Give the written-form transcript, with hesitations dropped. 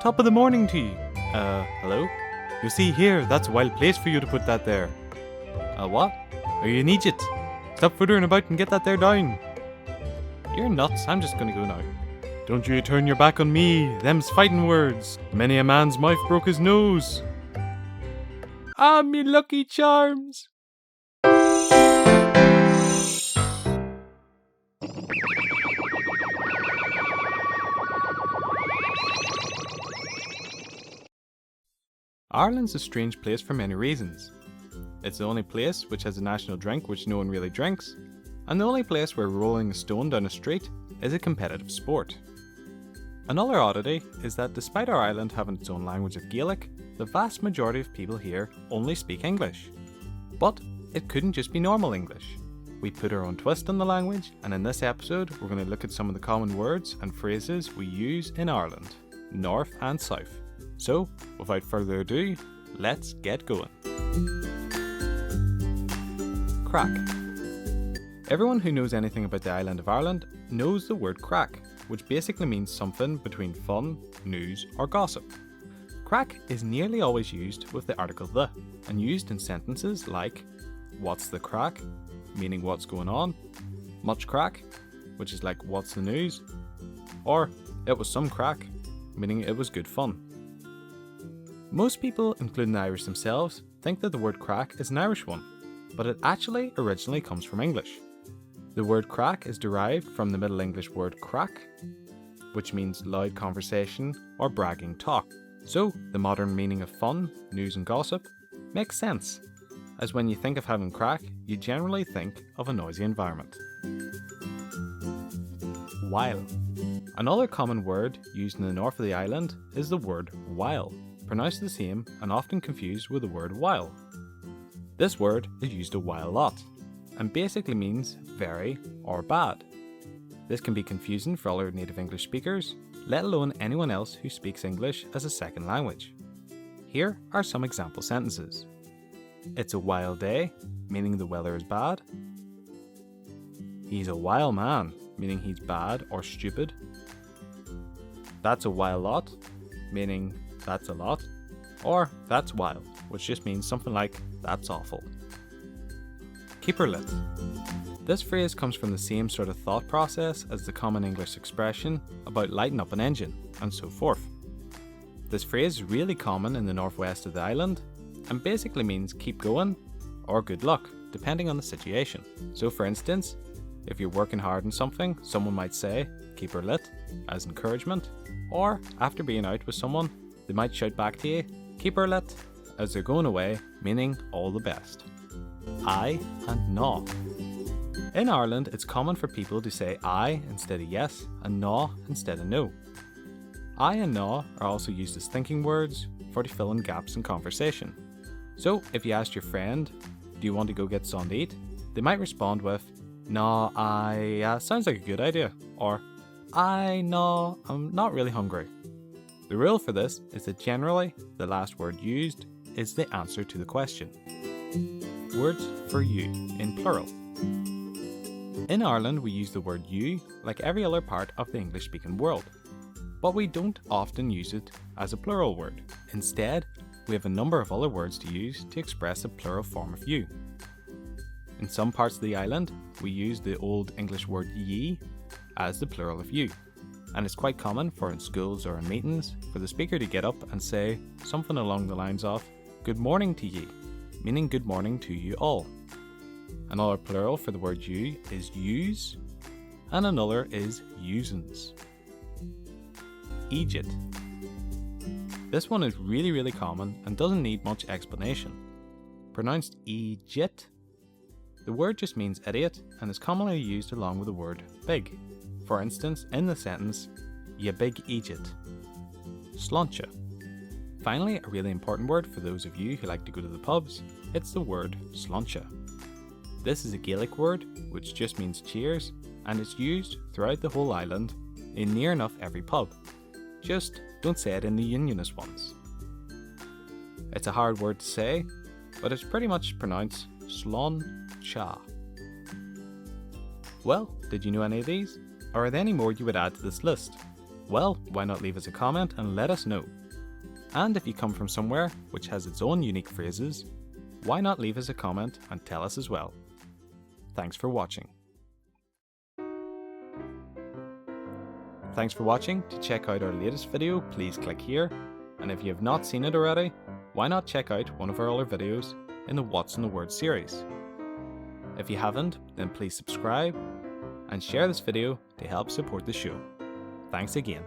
Top of the morning to you. Hello? You see here, that's a wild place for you to put that there. What? Are you an idiot? Stop footering about and get that there down. You're nuts, I'm just gonna go now. Don't you turn your back on me, them's fighting words. Many a man's mouth broke his nose. Ah, me lucky charms. Ireland's a strange place for many reasons. It's the only place which has a national drink which no one really drinks, and the only place where rolling a stone down a street is a competitive sport. Another oddity is that despite our island having its own language of Gaelic, the vast majority of people here only speak English. But it couldn't just be normal English. We put our own twist on the language, and in this episode we're going to look at some of the common words and phrases we use in Ireland, north and south. So, without further ado, let's get going. Crack. Everyone who knows anything about the island of Ireland knows the word crack, which basically means something between fun, news, or gossip. Crack is nearly always used with the article the, and used in sentences like what's the crack, meaning what's going on, much crack, which is like what's the news, or it was some crack, meaning it was good fun. Most people, including the Irish themselves, think that the word crack is an Irish one, but it actually originally comes from English. The word crack is derived from the Middle English word crack, which means loud conversation or bragging talk. So, the modern meaning of fun, news and gossip makes sense, as when you think of having crack, you generally think of a noisy environment. While. Another common word used in the north of the island is the word while, pronounced the same and often confused with the word while. This word is used a while lot, and basically means very or bad. This can be confusing for other native English speakers, let alone anyone else who speaks English as a second language. Here are some example sentences. It's a wild day, meaning the weather is bad. He's a wild man, meaning he's bad or stupid. That's a wild lot, meaning that's a lot. Or that's wild, which just means something like that's awful. Keep her lit. This phrase comes from the same sort of thought process as the common English expression about lighting up an engine, and so forth. This phrase is really common in the northwest of the island, and basically means keep going, or good luck, depending on the situation. So for instance, if you're working hard on something, someone might say, keep her lit, as encouragement, or after being out with someone, they might shout back to you, keep her lit, as they're going away, meaning all the best. Aye and no. In Ireland, it's common for people to say aye instead of yes, and no instead of no. Aye and no are also used as thinking words for to fill in gaps in conversation. So, if you asked your friend, do you want to go get something to eat? They might respond with, no, sounds like a good idea, or no, I'm not really hungry. The rule for this is that generally, the last word used is the answer to the question. Words for you in plural. In Ireland, we use the word you like every other part of the English-speaking world, but we don't often use it as a plural word. Instead, we have a number of other words to use to express a plural form of you. In some parts of the island, we use the Old English word ye as the plural of you. And it's quite common for in schools or in meetings for the speaker to get up and say something along the lines of good morning to ye, meaning good morning to you all. Another plural for the word you is use, and another is usins. Egypt. This one is really common and doesn't need much explanation. Pronounced Egypt, the word just means idiot and is commonly used along with the word big. For instance, in the sentence, "You big Egypt." Sláinte. Finally, a really important word for those of you who like to go to the pubs, it's the word sláinte. This is a Gaelic word, which just means cheers, and it's used throughout the whole island in near enough every pub. Just don't say it in the unionist ones. It's a hard word to say, but it's pretty much pronounced slán-cha. Well, did you know any of these? Or are there any more you would add to this list? Well, why not leave us a comment and let us know? And if you come from somewhere which has its own unique phrases, why not leave us a comment and tell us as well? Thanks for watching. Thanks for watching. To check out our latest video, please click here. And if you have not seen it already, why not check out one of our other videos in the What's in the Word series. If you haven't, then please subscribe and share this video to help support the show. Thanks again.